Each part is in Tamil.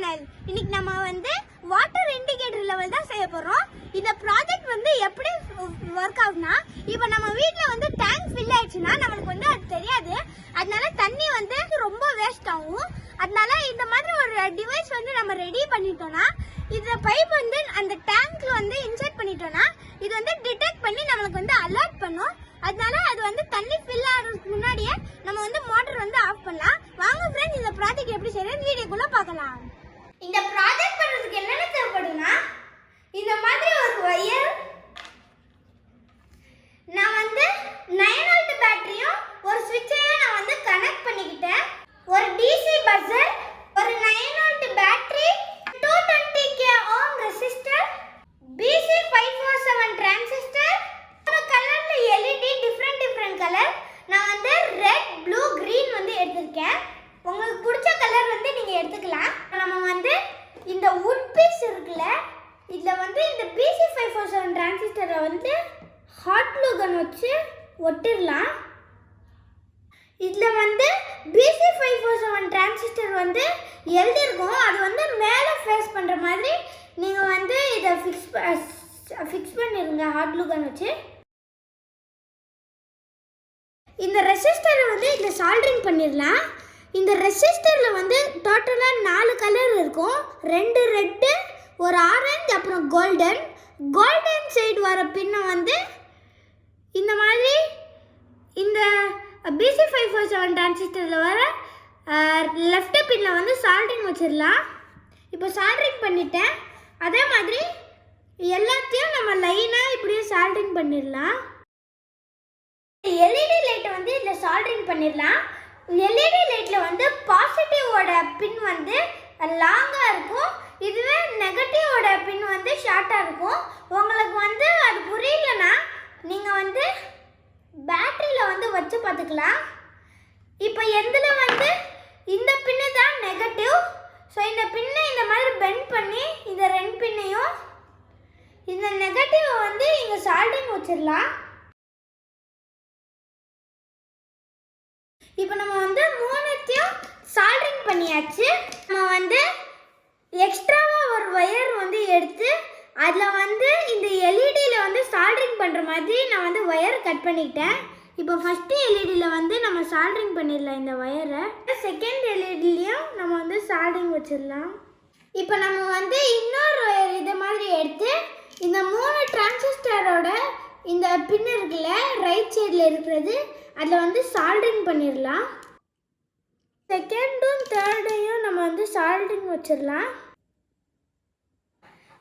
சேனல். இன்னைக்கு நம்ம வாட்டர் இண்டிகேட்டர் லெவல் தான் செய்ய போறோம். இந்த ப்ராஜெக்ட் எப்படி வர்க் ஆகும்னா, இப்போ நம்ம வீட்ல டேங்க் ஃபில் ஆயிடுச்சுன்னா நமக்கு அது தெரியாது. அதனால தண்ணி ரொம்ப வேஸ்ட் ஆகும். அதனால இந்த மாதிரி ஒரு டிவைஸ் நம்ம ரெடி பண்ணிட்டோம்னா, இந்த பைப் அந்த டேங்க்ல இன்சர்ட் பண்ணிட்டோம்னா இது டிடெக்ட் பண்ணி நமக்கு அலர்ட் பண்ணும். அதனால அது தண்ணி ஃபில் ஆகிறதுக்கு முன்னாடியே நம்ம மோட்டர் ஆஃப் பண்ணலாம். வாங்க ஃப்ரெண்ட்ஸ், இந்த ப்ராஜெக்ட் எப்படி செய்யறது வீடியோக்குள்ள பார்க்கலாம். இந்த ப்ராஜெக்ட் பண்றதுக்கு என்னென்ன தேவைப்படும்னா, இந்த மாதிரி ஒரு வயர், நான் 9 வோல்ட் பேட்டரியும் ஒரு ஸ்விட்சையும் நான் கனெக்ட் பண்ணிக்கிட்டேன். ஒரு டிசி பஸர், ஒரு 9 volt battery, 220k ohm resistor, BC547 transistor, ஒரு கலர்ல எல்இடி டிஃபரண்ட் கலர். நான் ரெட், ப்ளூ, கிரீன் எடுத்திருக்கேன். உங்களுக்கு பிடிச்ச கலர் நீங்க எடுத்துக்கலாம். நம்ம இந்த வுட் பீஸ் இருக்குல்ல, இதுல இந்த BC547 டிரான்சிஸ்டரை ஹாட் க்ளூ கன் வச்சு ஒட்டிடலாம். இதுல BC547 டிரான்சிஸ்டர் எழுதி இருக்கும். அது மேலே ஃபேஸ் பண்ற மாதிரி நீங்க இதை ஃபிக்ஸ் பண்ணிருங்க ஹாட் க்ளூ கன் வச்சு. இந்த ரெசிஸ்டரை இதுல சால்டரிங் பண்ணிடலாம். இந்த ரெசிஸ்டர்ல டோட்டலா 4 கலர் இருக்கும். 2 ரெட், ஒரு ஆரஞ்சு, அப்புறம் கோல்டன். கோல்டன் சைடு வர பின்ன இந்த மாதிரி இந்த BC547 டிரான்சிஸ்டர்ல வர லெஃப்ட் பின்ல சால்டரிங் வச்சிடலாம். இப்போ சால்டரிங் பண்ணிட்டேன். அதே மாதிரி எல்லாத்தையும் நம்ம லைனா இப்படியே சால்டரிங் பண்ணிடலாம். எல்இடி லைட்டை இதுல சால்டரிங் பண்ணிடலாம். எல்இடி லைட்ல பாசிட்டிவோட பின் லாங்கா இருக்கும். இதுவே நெகட்டிவோட பின் ஷார்ட்டா இருக்கும். உங்களுக்கு அது புரியலனா நீங்க பேட்டரியில வச்சு பார்த்துக்கலாம். இப்போ எதுல இந்த பின்னு தான் நெகட்டிவ். ஸோ இந்த பின்னை இந்த மாதிரி பெண்ட் பண்ணி இந்த 2 பின்னையும் இந்த நெகட்டிவ் இங்க சால்டரிங் வச்சிடலாம். இப்போ நம்ம மூணுத்தையும் சால்டரிங் பண்ணியாச்சு. நம்ம எக்ஸ்ட்ராவா ஒரு வயர் எடுத்து அதுல இந்த எல்இடியில சால்டரிங் பண்ற மாதிரி நான் வயர் கட் பண்ணிட்டேன். இப்போ ஃபர்ஸ்ட் எல்இடியில நம்ம சால்டரிங் பண்ணிடலாம் இந்த வயரை. செகண்ட் எல்இடிலையும் நம்ம சால்டரிங் வச்சிடலாம். இப்போ நம்ம இன்னொரு வயர் இதை மாதிரி எடுத்து இந்த 3 டிரான்சிஸ்டரோட இந்த பின் இருக்குல்ல, ரைட் சைடில் இருக்கிறது, அதில் சால்டரிங் பண்ணிடலாம். செகண்டும் தேர்டையும் நம்ம சால்டரிங் வச்சிடலாம்.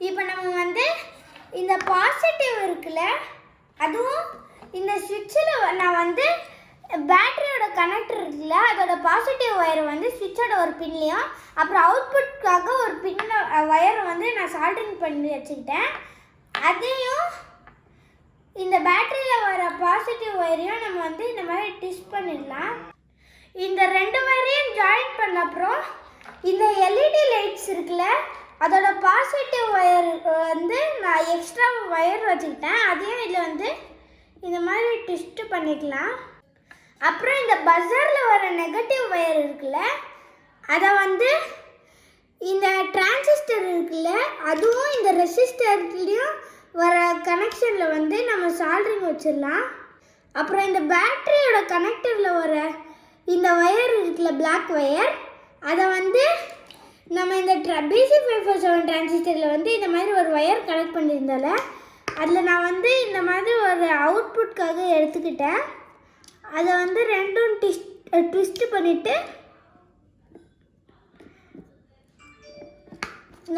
இப்போ நம்ம இந்த பாசிட்டிவ் இருக்குல்ல, அதுவும் இந்த சுவிட்சில் நான் பேட்டரியோட கனெக்டர் இருக்குல்ல, அதோட பாசிட்டிவ் வயரை சுவிட்சோட ஒரு பின்லையும், அப்புறம் அவுட்புட்காக ஒரு பின்ன வயரை நான் சால்டரிங் பண்ணி வச்சுக்கிட்டேன். அதையும் இந்த பேட்டரியில் வர பாசிட்டிவ் வயரையும் நம்ம இந்த மாதிரி ட்விஸ்ட் பண்ணிடலாம். இந்த 2 வயரையும் ஜாயின் பண்ண அப்புறம் இந்த எல்இடி லைட்ஸ் இருக்குல்ல, அதோட பாசிட்டிவ் வயர் நான் எக்ஸ்ட்ரா வயர் வச்சுக்கிட்டேன். அதையும் இதில் இந்த மாதிரி ட்விஸ்ட் பண்ணிக்கலாம். அப்புறம் இந்த பஸரில் வர நெகட்டிவ் வயர் இருக்குல்ல, அதை இந்த டிரான்சிஸ்டர் இருக்குல்ல, அதுவும் இந்த ரெசிஸ்டர்லேயும் வர கனெக்ஷனில் நம்ம சால்டரிங் வச்சிடலாம். அப்புறம் இந்த பேட்டரியோட கனெக்டரில் வர இந்த வயர் இருக்குல்ல, பிளாக் வயர், அதை நம்ம இந்த BC547 டிரான்சிஸ்டரில் இந்த மாதிரி ஒரு வயர் கனெக்ட் பண்ணியிருந்தால, அதில் நான் இந்த மாதிரி ஒரு அவுட்புட்காக எடுத்துக்கிட்டேன். அதை ரெண்டும் ட்விஸ்ட் பண்ணிவிட்டு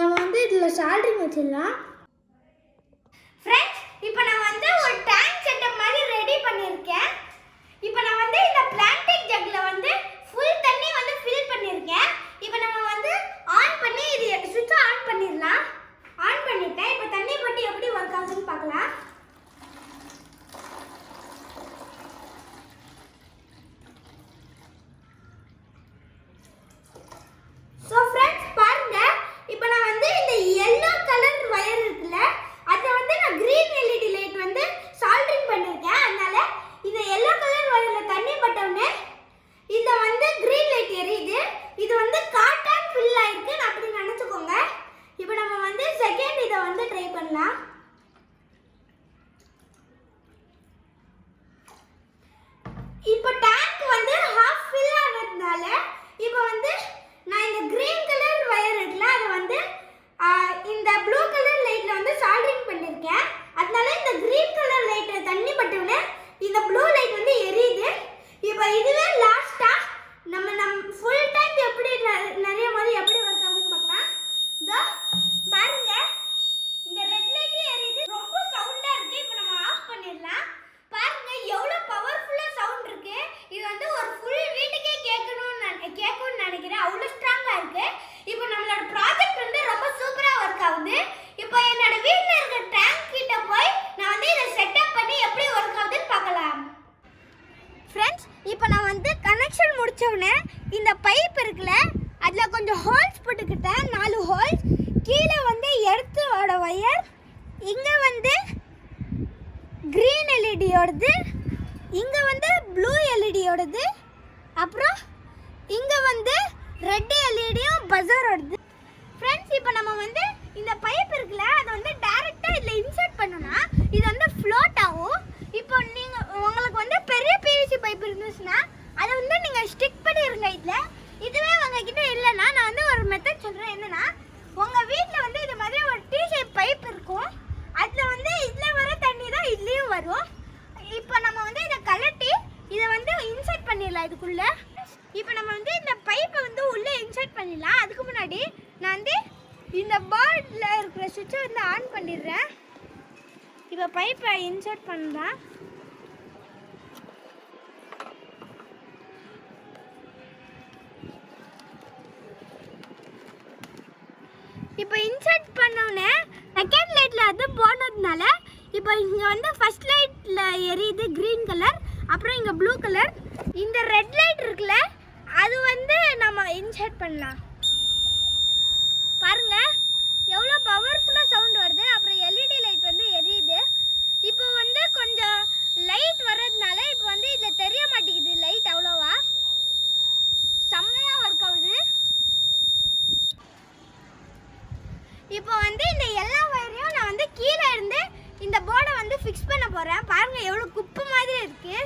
நம்ம இதில் சால்டரிங் வச்சிடலாம். ஃப்ரெண்ட்ஸ், இப்போ நான் ஒரு டேங்க் செட்டப் மாதிரி ரெடி பண்ணியிருக்கேன். இப்போ நான் இந்த பிளாஸ்டிக் ஜக்ல ஃபுல் தண்ணி ஃபில் பண்ணியிருக்கேன். இப்போ நம்ம ஆன் பண்ணி இது சுவிட்சை ஆன் பண்ணிடலாம். ஆன் பண்ணிட்டேன். இப்போ தண்ணி பட்டு எப்படி ஒர்க் ஆகுதுன்னு பார்க்கலாம். ஸோ ஃப்ரெண்ட்ஸ் பாருங்க, இப்போ நான் இந்த எல்லோ கலர் வயர் இருக்குல்ல, அதை நான் கிரீன் எல்இடி லைட் சால்டரிங் பண்ணியிருக்கேன். அதனால இந்த ஃப்ரெண்ட்ஸ், இப்போ நான் வந்து கனெக்ஷன் முடிச்சவுடனே இந்த பைப் இருக்குல்ல, அதில் கொஞ்சம் ஹோல்ஸ் போட்டுக்கிட்டேன், 4 ஹோல்ஸ். கீழே வந்து எர்த்தோட ஒயர், இங்கே வந்து க்ரீன் எல்இடியோடது, இங்கே வந்து ப்ளூ எல்இடியோடது, அப்புறம் இங்கே வந்து ரெட் எல்இடியும் பஸரோடது. ஃப்ரெண்ட்ஸ், இப்போ நம்ம வந்து இந்த பைப் இருக்குல்ல, அதை வந்து டைரெக்டாக இதில் இன்சர்ட் பண்ணோன்னா இது வந்து ஃப்ளோட் ஆகும். இப்போ நீங்கள் உங்களுக்கு வந்து பெரிய பிவிசி பைப் இருந்துச்சுன்னா அதை வந்து நீங்கள் ஸ்டிக் பண்ணிடுங்க இதில். இதுவே உங்ககிட்ட இல்லைன்னா நான் வந்து ஒரு மெத்தட் சொல்கிறேன். என்னென்னா, உங்கள் வீட்டில் வந்து இது மாதிரி ஒரு டி ஷேப் பைப் இருக்கும். அதில் வந்து இதில் வர தண்ணி தான் இதுலேயும் வரும். இப்போ நம்ம வந்து இதை கலட்டி இதை வந்து இன்சர்ட் பண்ணிடலாம் இதுக்குள்ளே. இப்போ நம்ம வந்து இந்த பைப்பை வந்து உள்ளே இன்சர்ட் பண்ணிடலாம். அதுக்கு முன்னாடி நான் வந்து இந்த போர்டில் இருக்கிற சுவிட்சை வந்து ஆன் பண்ணிடுறேன். இப்போ பைப்பை இன்சர்ட் பண்ணுறேன். இப்போ இன்சர்ட் பண்ணோன்னே செகண்ட் லைட்டில் அது போனதுனால இப்போ இங்கே வந்து ஃபர்ஸ்ட் லைட்டில் எரியுது க்ரீன் கலர், அப்புறம் இங்கே ப்ளூ கலர். இந்த ரெட் லைட் இருக்குல்ல, அது வந்து நம்ம இன்சர்ட் பண்ணலாம். பாருங்க எவ்வளோ பவர்ஃபுல்லாக சவுண்ட் வருது. அப்புறம் எல்இடி லைட் வந்து எரியுது. இப்போ வந்து கொஞ்சம் லைட் வர்றதுனால இப்போ வந்து இதில் தெரிய மாட்டேங்குது லைட் அவ்வளோவா. செம்மையாக ஒர்க் ஆகுது. இப்போ வந்து இந்த எல்லா வயரையும் நான் வந்து கீழே இருந்து இந்த போர்டை வந்து ஃபிக்ஸ் பண்ண போகிறேன். பாருங்கள் எவ்வளோ குப்பை மாதிரி இருக்குது.